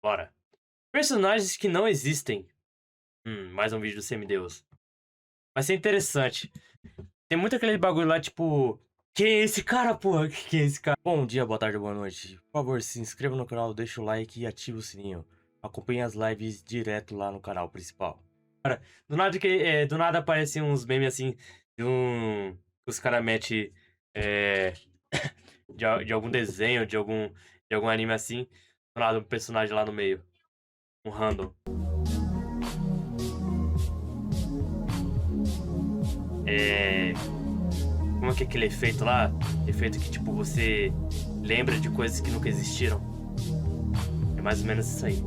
Bora. Personagens que não existem. Mais um vídeo do Semideus. Vai ser interessante. Tem muito aquele bagulho lá, tipo... Quem é esse cara, porra? Quem é esse cara? Bom dia, boa tarde, boa noite. Por favor, se inscreva no canal, deixa o like e ativa o sininho. Acompanhe as lives direto lá no canal principal. Cara, do nada aparecem uns memes assim... De um... Que os caras metem... É, de algum desenho, de algum anime assim. Do nada, um personagem lá no meio. Um random. É... Como é que é aquele efeito lá? Efeito que, tipo, você lembra de coisas que nunca existiram. É mais ou menos isso aí.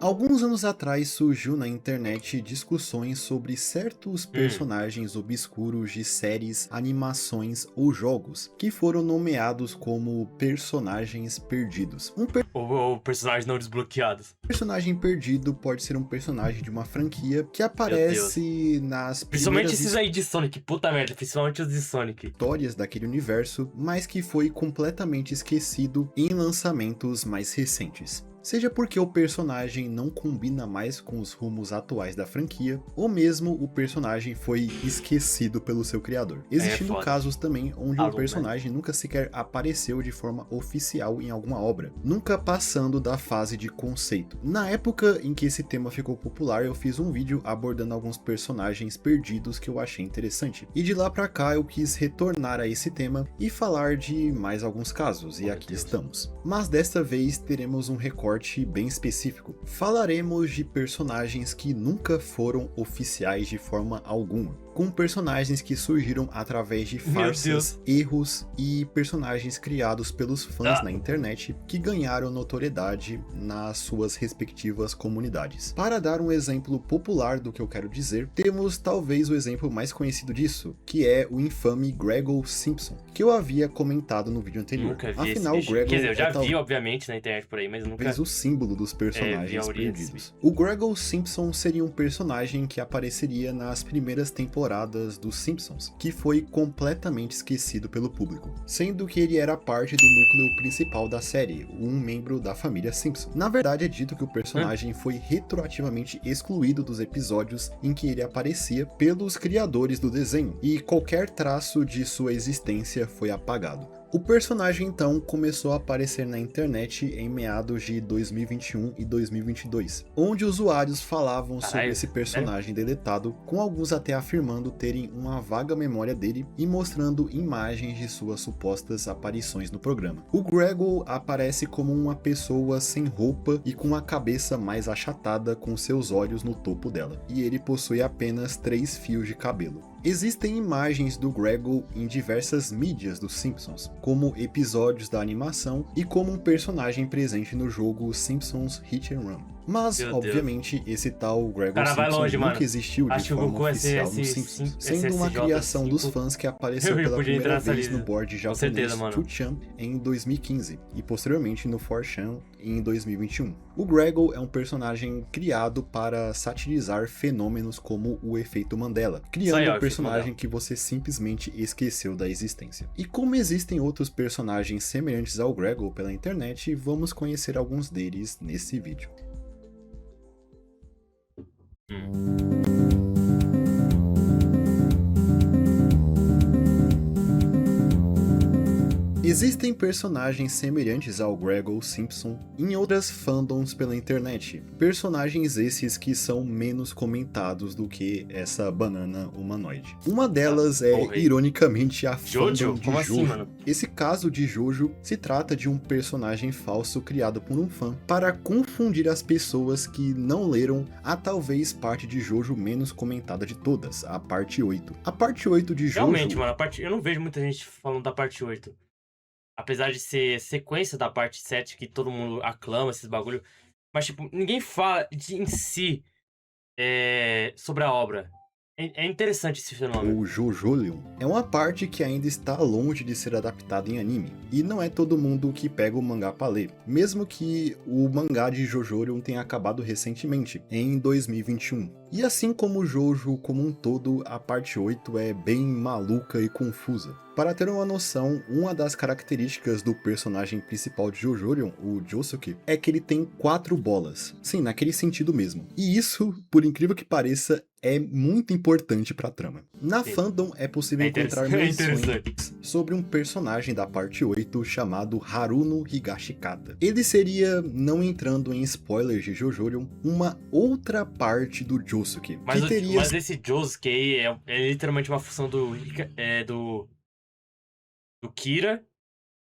Alguns anos atrás surgiu na internet discussões sobre certos Hum. personagens obscuros de séries, animações ou jogos, que foram nomeados como personagens perdidos. Ou personagens não desbloqueados. Personagem perdido pode ser um personagem de uma franquia que Meu Deus. aparece nas Principalmente primeiras esses aí de Sonic. Puta merda. Principalmente os de Sonic. histórias daquele universo, mas que foi completamente esquecido em lançamentos mais recentes. Seja porque o personagem não combina mais com os rumos atuais da franquia, ou mesmo o personagem foi esquecido pelo seu criador. Aí é Existindo foda. casos também onde o Alô, né? personagem nunca sequer apareceu de forma oficial em alguma obra, nunca passando da fase de conceito. Na época em que esse tema ficou popular, eu fiz um vídeo abordando alguns personagens perdidos que eu achei interessante. E de lá pra cá eu quis retornar a esse tema e falar de mais alguns casos, e aqui estamos. Mas desta vez teremos um recorte bem específico. Falaremos de personagens que nunca foram oficiais de forma alguma, com personagens que surgiram através de farsas, erros e personagens criados pelos fãs na internet que ganharam notoriedade nas suas respectivas comunidades. Para dar um exemplo popular do que eu quero dizer, temos talvez o exemplo mais conhecido disso, que é o infame Gregor Simpson, que eu havia comentado no vídeo anterior. Nunca vi Afinal, esse bicho. Gregor Quer dizer, eu já é vi, obviamente, na internet por aí, mas nunca o símbolo dos vi a personagens origem desse perdidos. bicho. O Gregor Simpson seria um personagem que apareceria nas primeiras temporadas dos Simpsons, que foi completamente esquecido pelo público, sendo que ele era parte do núcleo principal da série, um membro da família Simpson. Na verdade, é dito que o personagem foi retroativamente excluído dos episódios em que ele aparecia pelos criadores do desenho, e qualquer traço de sua existência foi apagado. O personagem então começou a aparecer na internet em meados de 2021 e 2022, onde usuários falavam sobre esse personagem deletado, com alguns até afirmando terem uma vaga memória dele e mostrando imagens de suas supostas aparições no programa. O Gregor aparece como uma pessoa sem roupa e com a cabeça mais achatada, com seus olhos no topo dela, e ele possui apenas 3 fios de cabelo. Existem imagens do Gregor em diversas mídias dos Simpsons, como episódios da animação e como um personagem presente no jogo Simpsons Hit and Run. Mas, obviamente, esse tal Gregor Simpson nunca existiu de forma oficial nos Simpsons, sendo uma criação dos fãs que apareceu pela primeira vez no board japonês 2chan em 2015 e posteriormente no 4chan em 2021. O Gregor é um personagem criado para satirizar fenômenos como o efeito Mandela, criando um personagem que você simplesmente esqueceu da existência. E como existem outros personagens semelhantes ao Gregor pela internet, vamos conhecer alguns deles nesse vídeo. Existem personagens semelhantes ao Gregor Simpson em outras fandoms pela internet, personagens esses que são menos comentados do que essa banana humanoide. Uma delas é, ironicamente, a fandom de Jojo. Esse caso de Jojo se trata de um personagem falso criado por um fã para confundir as pessoas que não leram a talvez parte de Jojo menos comentada de todas, a parte 8. A parte 8 de Jojo... Realmente, mano, eu não vejo muita gente falando da parte 8. Apesar de ser sequência da parte 7, que todo mundo aclama esses bagulho. Mas, tipo, ninguém fala em si sobre a obra. É interessante esse fenômeno. O JoJolion é uma parte que ainda está longe de ser adaptada em anime, e não é todo mundo que pega o mangá pra ler, mesmo que o mangá de JoJolion tenha acabado recentemente, em 2021. E assim como o Jojo como um todo, a parte 8 é bem maluca e confusa. Para ter uma noção, uma das características do personagem principal de JoJolion, o Josuke, é que ele tem 4 bolas. Sim, naquele sentido mesmo. E isso, por incrível que pareça, é muito importante pra trama. Na Sim. fandom é possível encontrar menções sobre um personagem da parte 8 chamado Haruno Higashikata. Ele seria, não entrando em spoilers de JoJolion, uma outra parte do Josuke. Mas, que teria... mas esse Josuke aí é literalmente uma função do Kira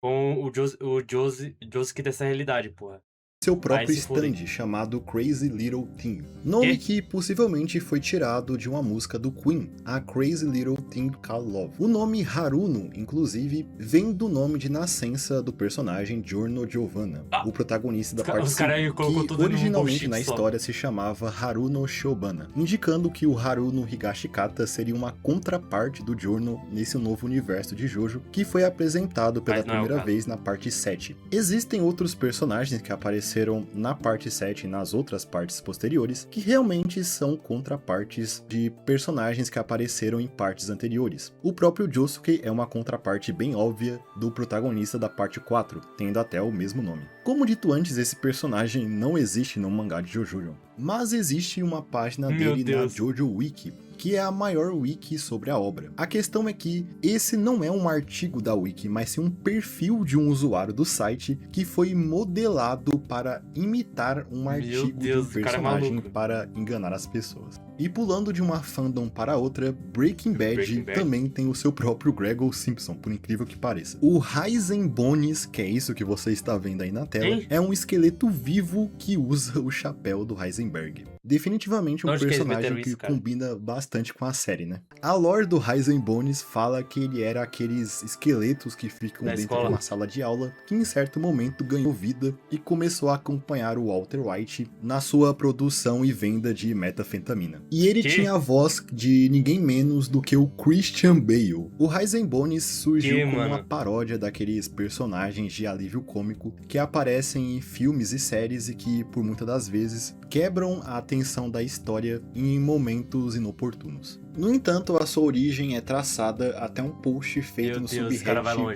com o Josuke dessa realidade, porra. seu próprio se fodem. stand chamado Crazy Little Thing, nome que possivelmente foi tirado de uma música do Queen, a Crazy Little Thing Called Love. O nome Haruno, inclusive, vem do nome de nascença do personagem Giorno Giovanna, o protagonista da parte 5, que originalmente na história se chamava Haruno Shobana, indicando que o Haruno Higashikata seria uma contraparte do Giorno nesse novo universo de Jojo, que foi apresentado pela primeira vez na parte 7. Existem outros personagens que apareceram na parte 7 e nas outras partes posteriores, que realmente são contrapartes de personagens que apareceram em partes anteriores. O próprio Josuke é uma contraparte bem óbvia do protagonista da parte 4, tendo até o mesmo nome. Como dito antes, esse personagem não existe no mangá de JoJolion, mas existe uma página dele na Jojo Wiki, que é a maior wiki sobre a obra. A questão é que esse não é um artigo da wiki, mas sim um perfil de um usuário do site que foi modelado para imitar um artigo de um personagem para enganar as pessoas. E pulando de uma fandom para outra, Breaking Bad também tem o seu próprio Gregor Simpson, por incrível que pareça. O Raizen Bones, que é isso que você está vendo aí na tela, é um esqueleto vivo que usa o chapéu do Heisenberg. Definitivamente um personagem que combina bastante com a série, né? A lore do Raizen Bones fala que ele era aqueles esqueletos que ficam dentro de uma sala de aula, que em certo momento ganhou vida e começou a acompanhar o Walter White na sua produção e venda de metafetamina. E ele tinha a voz de ninguém menos do que o Christian Bale. O Raizen Bones surgiu como uma paródia daqueles personagens de alívio cômico que aparecem em filmes e séries e que, por muitas das vezes, quebram a atenção da história em momentos inoportunos. No entanto, a sua origem é traçada até um post feito no subreddit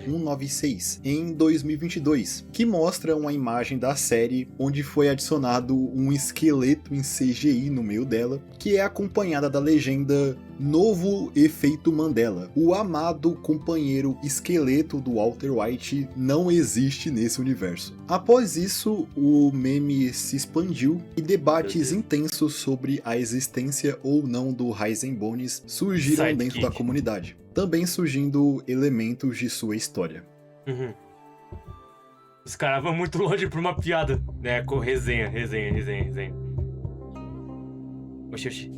196, em 2022, que mostra uma imagem da série onde foi adicionado um esqueleto em CGI no meio dela, que é acompanhada da legenda Novo Efeito Mandela. O amado companheiro esqueleto do Walter White não existe nesse universo. Após isso, o meme se expandiu e debates intensos sobre a existência ou não do Raizen Bones surgiram dentro da comunidade, também surgindo elementos de sua história. Os caras vão muito longe por uma piada, né? Com resenha. Oxi.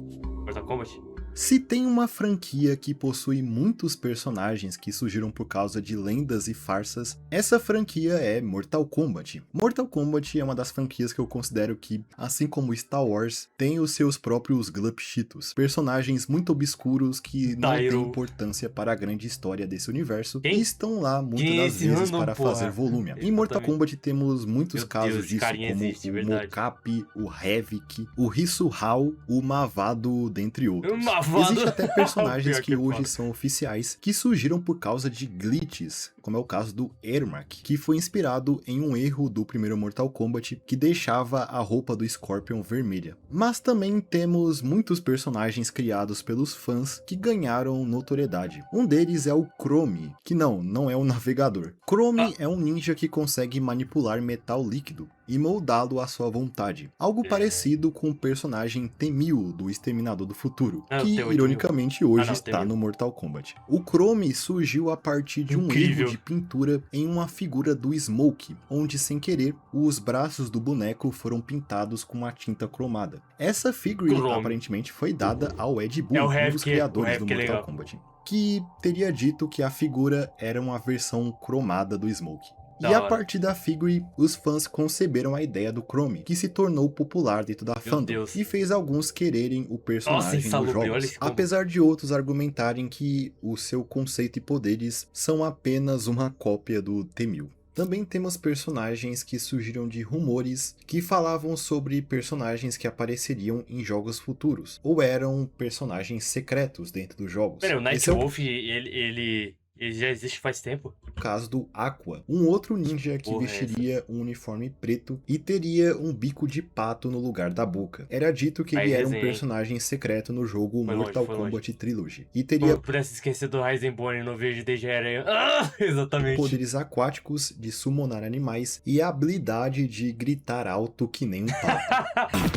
Mortal Kombat? Se tem uma franquia que possui muitos personagens que surgiram por causa de lendas e farsas, essa franquia é Mortal Kombat. Mortal Kombat é uma das franquias que eu considero que, assim como Star Wars, tem os seus próprios Glupshitos, personagens muito obscuros que não têm importância para a grande história desse universo e estão lá muitas das vezes para fazer volume. Em Mortal Kombat temos muitos casos disso, como o Mocap, o Havoc, o Hisuhao, o Mavado, dentre outros. Existem até personagens que hoje são oficiais que surgiram por causa de glitches, como é o caso do Ermac, que foi inspirado em um erro do primeiro Mortal Kombat que deixava a roupa do Scorpion vermelha. Mas também temos muitos personagens criados pelos fãs que ganharam notoriedade. Um deles é o Chrome, que não é um navegador. Chrome é um ninja que consegue manipular metal líquido e moldá-lo à sua vontade. Algo parecido com o personagem T-1000 do Exterminador do Futuro, que ironicamente hoje está no Mortal Kombat. O Chrome surgiu a partir de um erro de pintura em uma figura do Smoke, onde sem querer os braços do boneco foram pintados com uma tinta cromada. Essa figurine aparentemente foi dada ao Ed Boon, um dos criadores do Mortal Kombat, que teria dito que a figura era uma versão cromada do Smoke. E Da a hora. partir da Figure, os fãs conceberam a ideia do Chrome, que se tornou popular dentro da fandom, Deus. e fez alguns quererem o Nossa, personagem nos insalubre, olha jogos, esse combo. apesar de outros argumentarem que o seu conceito e poderes são apenas uma cópia do T-1000. Também temos personagens que surgiram de rumores que falavam sobre personagens que apareceriam em jogos futuros, ou eram personagens secretos dentro dos jogos. Pera, o Esse é o Nightwolf, ele já existe faz tempo? caso do Aqua, um outro ninja que Porra, é essa? vestiria um uniforme preto e teria um bico de pato no lugar da boca. Era dito que Aí ele era um resenhei. personagem secreto no jogo Foi longe, Mortal foi Kombat Trilogy, e Pô, teria eu pudesse esquecer do Heisenborn no vídeo de Aranha. Ah, exatamente. poderes aquáticos de summonar animais e a habilidade de gritar alto que nem um pato.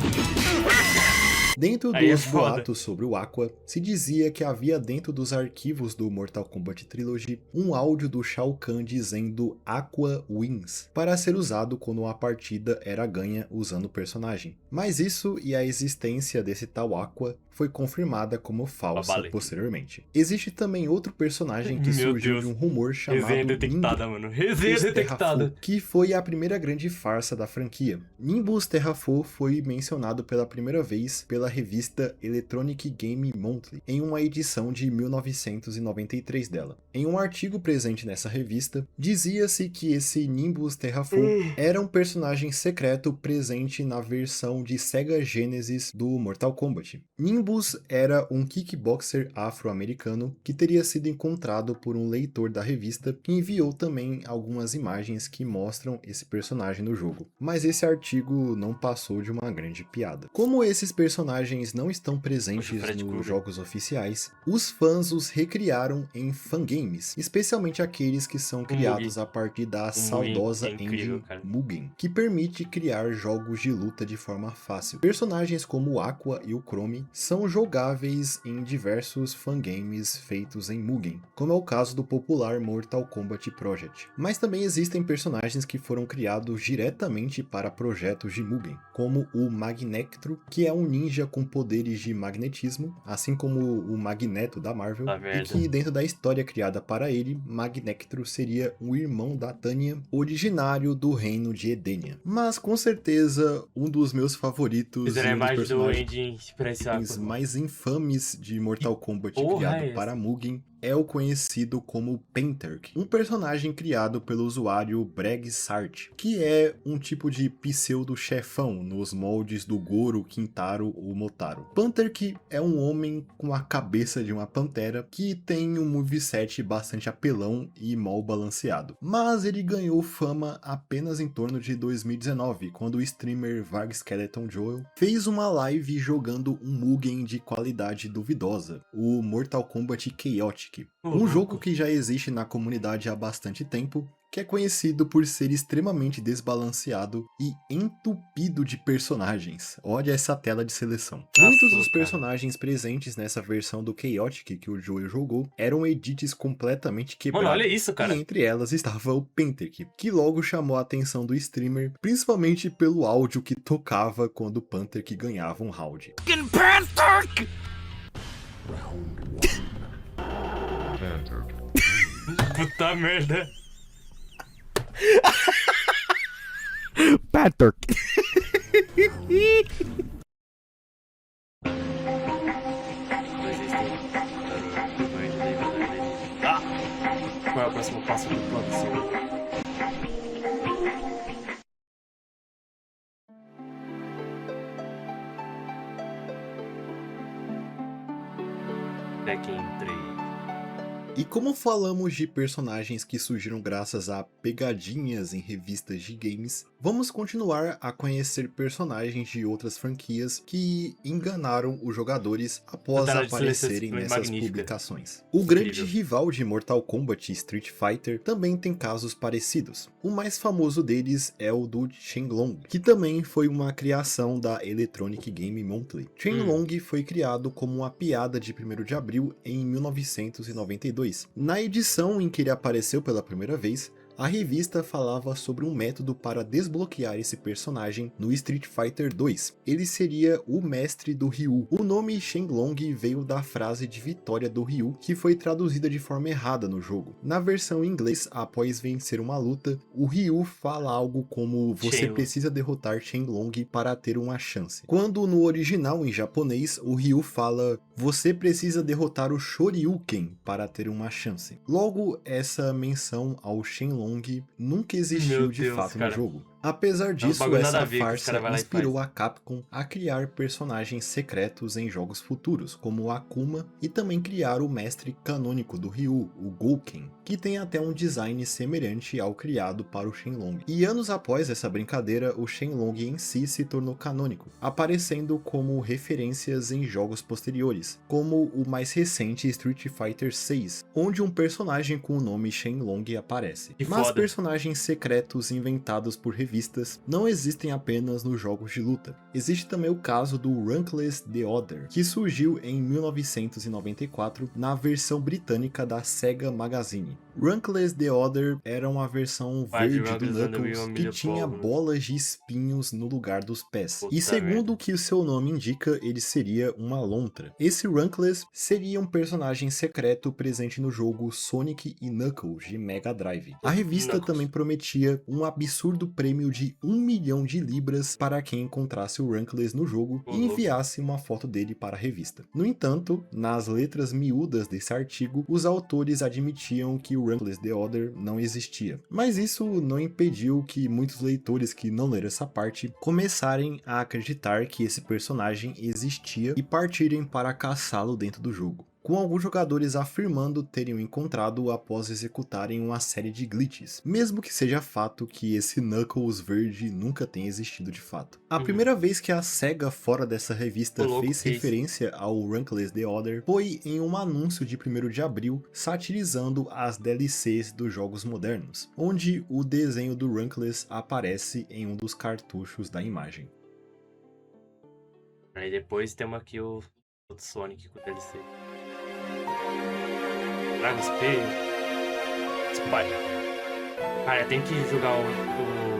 Dentro Aí é dos foda. boatos sobre o Aqua, se dizia que havia dentro dos arquivos do Mortal Kombat Trilogy um áudio do Shao Kahn dizendo Aqua Wins, para ser usado quando a partida era ganha usando o personagem. Mas isso e a existência desse tal Aqua foi confirmada como falsa Babalei. posteriormente. Existe também outro personagem que Meu surgiu Deus. de um rumor chamado Resenha Nimbus detectada, mano. Resenha Terrafu, detectada. que foi a primeira grande farsa da franquia. Nimbus Terrafu foi mencionado pela primeira vez pela revista Electronic Game Monthly, em uma edição de 1993 dela. Em um artigo presente nessa revista, dizia-se que esse Nimbus Terrafu era um personagem secreto presente na versão de Sega Genesis do Mortal Kombat. Nimbus era um kickboxer afro-americano que teria sido encontrado por um leitor da revista que enviou também algumas imagens que mostram esse personagem no jogo. Mas esse artigo não passou de uma grande piada. Como esses personagens não estão presentes Fred nos Krueger. jogos oficiais, os fãs os recriaram em fangames, especialmente aqueles que são criados a partir da saudosa é incrível, engine cara. Mugen, que permite criar jogos de luta de forma fácil. Personagens como o Aqua e o Chrome são jogáveis em diversos fangames feitos em Mugen, como é o caso do popular Mortal Kombat Project. Mas também existem personagens que foram criados diretamente para projetos de Mugen, como o Magnectro, que é um ninja com poderes de magnetismo, assim como o Magneto da Marvel, Tá e merda. que dentro da história criada para ele, Magnectro seria um irmão da Tanya, originário do reino de Edenia. Mas com certeza um dos meus favoritos Fizeram e a um dos imagem do personagens Engine pra esse Aqua. mais infames de Mortal Kombat porra criado é para essa? Mugen é o conhecido como Pentark, um personagem criado pelo usuário Breg Sart, que é um tipo de pseudo-chefão nos moldes do Goro, Kintaro ou Motaro. Pentark é um homem com a cabeça de uma pantera que tem um moveset bastante apelão e mal balanceado. Mas ele ganhou fama apenas em torno de 2019, quando o streamer Varg Skeleton Joel fez uma live jogando um Mugen de qualidade duvidosa, o Mortal Kombat Chaotic, um jogo que já existe na comunidade há bastante tempo, que é conhecido por ser extremamente desbalanceado e entupido de personagens. Olha essa tela de seleção. Muitos dos personagens presentes nessa versão do Chaotic que o Joel jogou eram edits completamente quebrados. Mano, olha isso, cara. E entre elas estava o Pentark, que logo chamou a atenção do streamer, principalmente pelo áudio que tocava quando o Pentark ganhava um round. Puta merda. Pentark! Ah! Qual é o próximo passo do plano, senhor? Tekken 3. E como falamos de personagens que surgiram graças a pegadinhas em revistas de games, vamos continuar a conhecer personagens de outras franquias que enganaram os jogadores após Tela de seleção aparecerem nessas magnífica. publicações. O grande Incrível. rival de Mortal Kombat, Street Fighter, também tem casos parecidos. O mais famoso deles é o do Shenlong, que também foi uma criação da Electronic Game Monthly. Shenlong foi criado como uma piada de 1º de abril em 1992. Na edição em que ele apareceu pela primeira vez, A revista falava sobre um método para desbloquear esse personagem no Street Fighter 2. Ele seria o mestre do Ryu. O nome Shenlong veio da frase de vitória do Ryu, que foi traduzida de forma errada no jogo. Na versão em inglês, após vencer uma luta, o Ryu fala algo como você precisa derrotar Shenlong para ter uma chance. Quando no original em japonês, o Ryu fala você precisa derrotar o Shoryuken para ter uma chance. Logo, essa menção ao Shenlong nunca existiu de fato no jogo. Apesar disso, essa farsa inspirou a Capcom a criar personagens secretos em jogos futuros, como o Akuma, e também criar o mestre canônico do Ryu, o Gouken, que tem até um design semelhante ao criado para o Shenlong. E anos após essa brincadeira, o Shenlong em si se tornou canônico, aparecendo como referências em jogos posteriores, como o mais recente Street Fighter 6, onde um personagem com o nome Shenlong aparece. Mas personagens secretos inventados por revistas não existem apenas nos jogos de luta. Existe também o caso do Rankless The Other, que surgiu em 1994 na versão britânica da Sega Magazine. Rankless The Other era uma versão verde do Knuckles que tinha bolas de espinhos no lugar dos pés. E segundo o que o seu nome indica, ele seria uma lontra. Esse Rankless seria um personagem secreto presente no jogo Sonic e Knuckles de Mega Drive. A revista também prometia um absurdo prêmio de 1 milhão de libras para quem encontrasse o Rankless no jogo e enviasse uma foto dele para a revista. No entanto, nas letras miúdas desse artigo, os autores admitiam que o Rankless The Other não existia. Mas isso não impediu que muitos leitores que não leram essa parte começarem a acreditar que esse personagem existia e partirem para caçá-lo dentro do jogo, com alguns jogadores afirmando terem o encontrado após executarem uma série de glitches, mesmo que seja fato que esse Knuckles verde nunca tenha existido de fato. A primeira vez que a SEGA fora dessa revista fez referência ao Rankless The Other foi em um anúncio de 1º de abril satirizando as DLCs dos jogos modernos, onde o desenho do Rankless aparece em um dos cartuchos da imagem. Aí depois temos aqui o Sonic com o DLC. Dragon Spider. Cara, tem que jogar o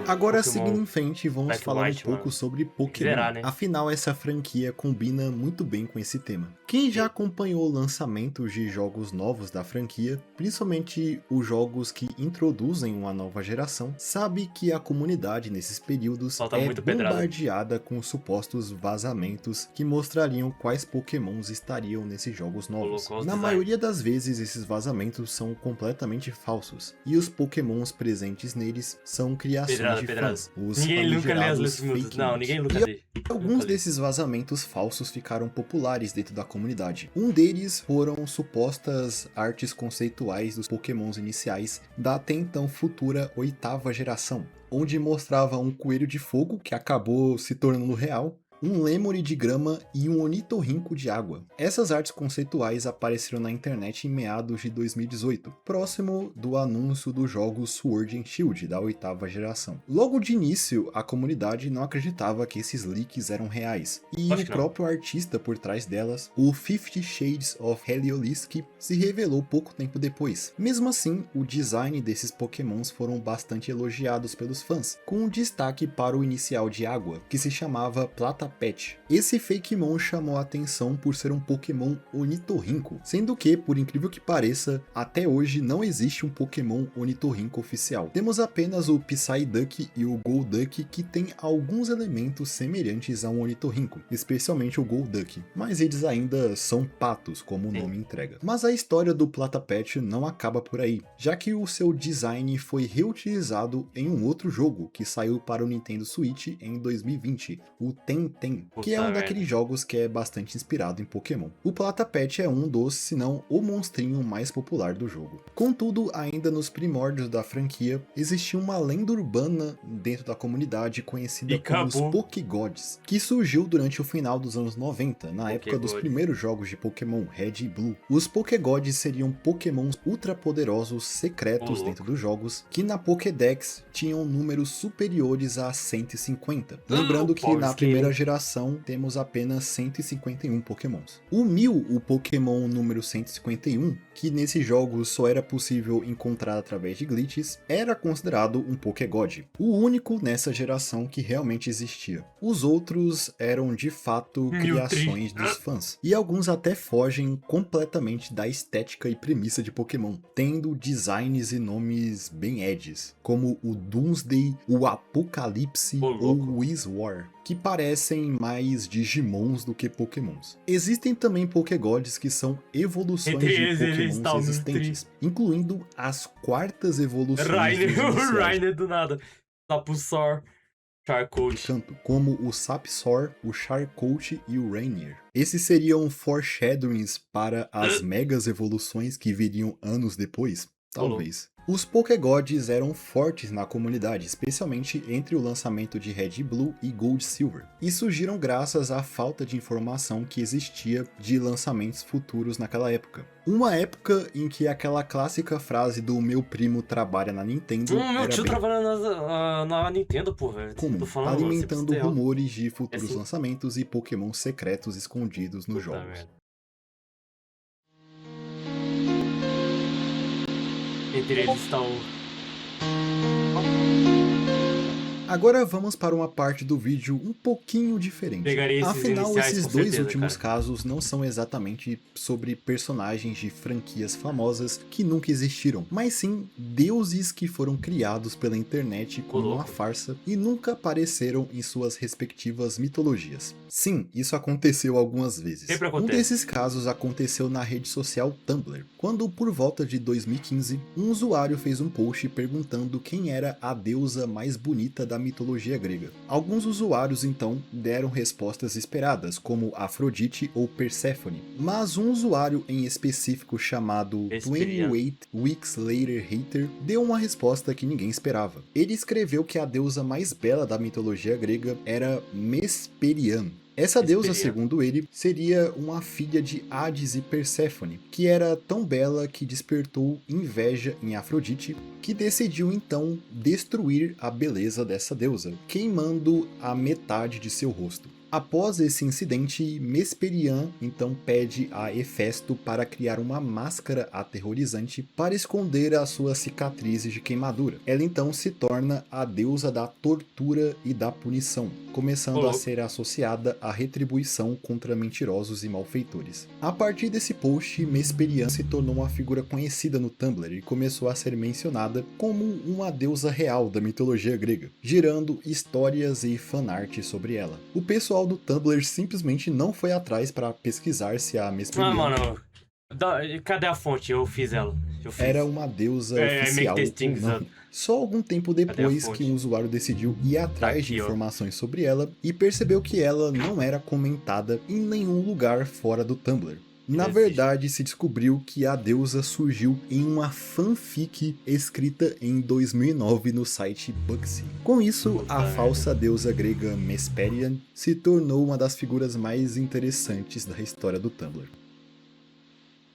Agora, Pokémon seguindo em frente, vamos Black falar White, um pouco mano. sobre Pokémon. Zerar, né? Afinal, essa franquia combina muito bem com esse tema. Quem já acompanhou lançamentos de jogos novos da franquia, principalmente os jogos que introduzem uma nova geração, sabe que a comunidade nesses períodos bombardeada com supostos vazamentos que mostrariam quais Pokémons estariam nesses jogos novos. Na maioria das vezes, esses vazamentos são completamente falsos, e os Pokémons presentes neles são criações de fãs. Ninguém nunca lê as letras. Não, ninguém nunca lê. Alguns desses vazamentos falsos ficaram populares dentro da comunidade. Um deles foram supostas artes conceituais dos Pokémons iniciais da até então futura 8ª geração, onde mostrava um coelho de fogo que acabou se tornando real, um Lemuri de grama e um Onitorrinco de água. Essas artes conceituais apareceram na internet em meados de 2018, próximo do anúncio dos jogos Sword and Shield da 8ª geração. Logo de início, a comunidade não acreditava que esses leaks eram reais, e o próprio artista por trás delas, o 50 Shades of Heliolisk, se revelou pouco tempo depois. Mesmo assim, o design desses Pokémons foram bastante elogiados pelos fãs, com um destaque para o inicial de água, que se chamava Plata Pet. Esse Fakemon chamou a atenção por ser um Pokémon Onitorrinco, sendo que, por incrível que pareça, até hoje não existe um Pokémon Onitorrinco oficial. Temos apenas o Psyduck e o Golduck que têm alguns elementos semelhantes a um Onitorrinco, especialmente o Golduck, mas eles ainda são patos, como o nome entrega. Mas a história do Plata Pet não acaba por aí, já que o seu design foi reutilizado em um outro jogo que saiu para o Nintendo Switch em 2020, o Temtem, que é um daqueles jogos que é bastante inspirado em Pokémon. O Plata Pet é um dos, se não o monstrinho mais popular do jogo. Contudo, ainda nos primórdios da franquia, existia uma lenda urbana dentro da comunidade conhecida como os Pokégods, que surgiu durante o final dos anos 90, na época dos primeiros jogos de Pokémon Red e Blue. Os Pokégods seriam Pokémons ultrapoderosos secretos dentro dos jogos, que na Pokédex tinham números superiores a 150. Lembrando que na primeira geração geração, temos apenas 151 pokémons. O Mew, o pokémon número 151, que nesses jogos só era possível encontrar através de glitches, era considerado um Pokégod, o único nessa geração que realmente existia. Os outros eram de fato criações dos fãs, e alguns até fogem completamente da estética e premissa de Pokémon, tendo designs e nomes bem edges, como o Doomsday, o Apocalipse ou o Wizwar, que parecem mais Digimons do que Pokémons. Existem também Pokégods que são evoluções de Pokémons existentes, incluindo as quartas evoluções O Rainer do nada. Sapusor, Charcoat. Como o Sapsor, o Charcoat e o Rainier. Esses seriam foreshadowings para as megas evoluções que viriam anos depois? Talvez. Os Pokégods eram fortes na comunidade, especialmente entre o lançamento de Red e Blue e Gold e Silver, e surgiram graças à falta de informação que existia de lançamentos futuros naquela época. Uma época em que aquela clássica frase do meu primo trabalha na Nintendo Meu tio trabalha na Nintendo, porra. comum, alimentando rumores de futuros lançamentos e Pokémon secretos escondidos nos jogos. Merda. Entre eles está o... Agora vamos para uma parte do vídeo um pouquinho diferente. Afinal, esses dois últimos casos não são exatamente sobre personagens de franquias famosas que nunca existiram, mas sim deuses que foram criados pela internet como uma farsa e nunca apareceram em suas respectivas mitologias. Sim, isso aconteceu algumas vezes. Um desses casos aconteceu na rede social Tumblr, quando por volta de 2015, um usuário fez um post perguntando quem era a deusa mais bonita da mitologia grega. Alguns usuários então deram respostas esperadas, como Afrodite ou Perséfone, mas um usuário em específico chamado 28 Weeks Later Hater deu uma resposta que ninguém esperava. Ele escreveu que a deusa mais bela da mitologia grega era Mesperian. Essa deusa, segundo ele, seria uma filha de Hades e Perséfone, que era tão bela que despertou inveja em Afrodite, que decidiu então destruir a beleza dessa deusa, queimando a metade de seu rosto. Após esse incidente, Mesperian então pede a Hefesto para criar uma máscara aterrorizante para esconder as suas cicatrizes de queimadura. Ela então se torna a deusa da tortura e da punição, começando a ser associada à retribuição contra mentirosos e malfeitores. A partir desse post, Mesperian se tornou uma figura conhecida no Tumblr e começou a ser mencionada como uma deusa real da mitologia grega, gerando histórias e fanart sobre ela. O pessoal do Tumblr simplesmente não foi atrás para pesquisar se a Mesperian cadê a fonte? Eu fiz ela. Era uma deusa oficial ou não. Só algum tempo depois que um usuário decidiu ir atrás de informações sobre ela e percebeu que ela não era comentada em nenhum lugar fora do Tumblr. Na verdade, se descobriu que a deusa surgiu em uma fanfic escrita em 2009 no site Bugsy. Com isso, a falsa deusa grega Mesperian se tornou uma das figuras mais interessantes da história do Tumblr.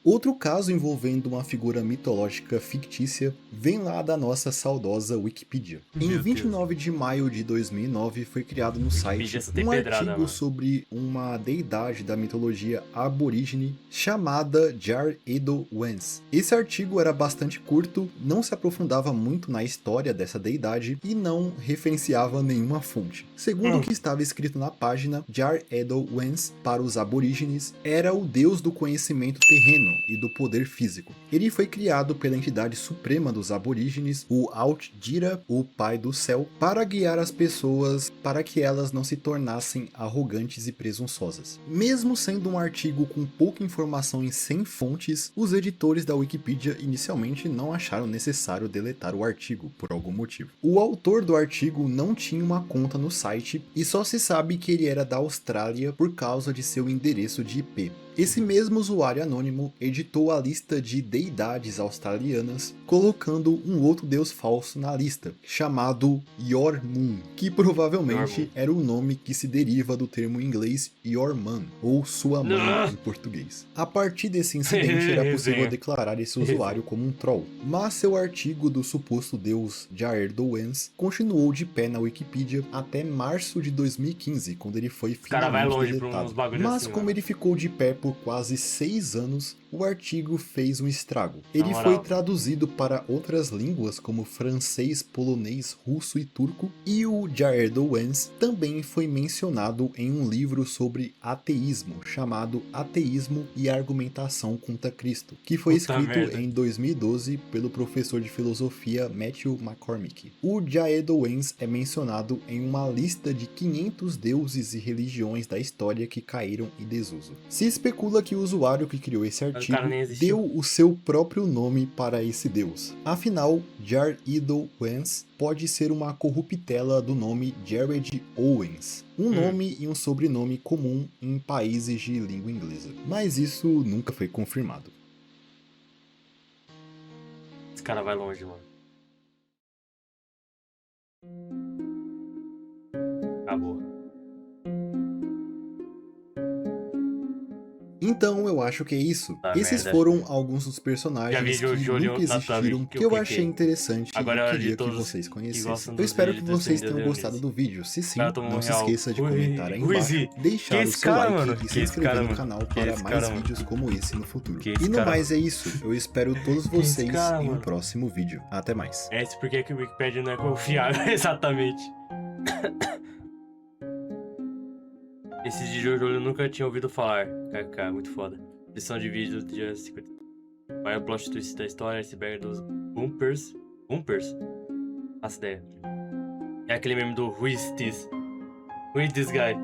Outro caso envolvendo uma figura mitológica fictícia vem lá da nossa saudosa Wikipedia. Em 29 de maio de 2009 foi criado no site um artigo sobre uma deidade da mitologia aborígene chamada Jar-Edo-Wens. Esse artigo era bastante curto, não se aprofundava muito na história dessa deidade e não referenciava nenhuma fonte. Segundo o que estava escrito na página, Jar-Edo-Wens, para os aborígenes, era o deus do conhecimento terreno e do poder físico. Ele foi criado pela entidade suprema dos aborígenes, o Altdira, o Pai do Céu, para guiar as pessoas para que elas não se tornassem arrogantes e presunçosas. Mesmo sendo um artigo com pouca informação e sem fontes, os editores da Wikipedia inicialmente não acharam necessário deletar o artigo, por algum motivo. O autor do artigo não tinha uma conta no site e só se sabe que ele era da Austrália por causa de seu endereço de IP. Esse mesmo usuário anônimo editou a lista de deidades australianas, colocando um outro deus falso na lista, chamado Your Moon, que provavelmente era o nome que se deriva do termo em inglês Your Man, ou sua mãe em português. A partir desse incidente era possível declarar esse usuário como um troll, mas seu artigo do suposto deus Jaer-Dowens continuou de pé na Wikipedia até março de 2015, quando ele foi finalmente deletado. Mas como ele ficou de pé por quase 6 anos, o artigo fez um estrago. Ele foi traduzido para outras línguas como francês, polonês, russo e turco, e o Jaer-Dowens também foi mencionado em um livro sobre ateísmo, chamado Ateísmo e Argumentação contra Cristo, que foi escrito em 2012 pelo professor de filosofia Matthew McCormick. O Jaer-Dowens é mencionado em uma lista de 500 deuses e religiões da história que caíram em desuso. Se especula que o usuário que criou esse artigo deu o seu próprio nome para esse deus. Afinal, Jaer-Dowens pode ser uma corruptela do nome Jared Owens, um nome e um sobrenome comum em países de língua inglesa. Mas isso nunca foi confirmado. Esse cara vai longe, mano. Acabou. Então eu acho que é isso. Esses foram alguns dos personagens que nunca existiram, que eu achei interessante e queria que vocês conhecessem. Eu espero que vocês tenham gostado do vídeo. Se sim, não se esqueça de comentar aí embaixo, deixar o seu like e se inscrever no canal para mais vídeos como esse no futuro. E no mais é isso. Eu espero todos vocês em um próximo vídeo. Até mais. É isso porque que o Wikipedia não é confiável, exatamente. Esse de Jojo eu nunca tinha ouvido falar. KK, muito foda. Lição de vídeo do dia 50. Maior plot twist da história, iceberg dos bumpers. Bumpers? Faço ideia. É aquele meme do Who is this? Who is this guy?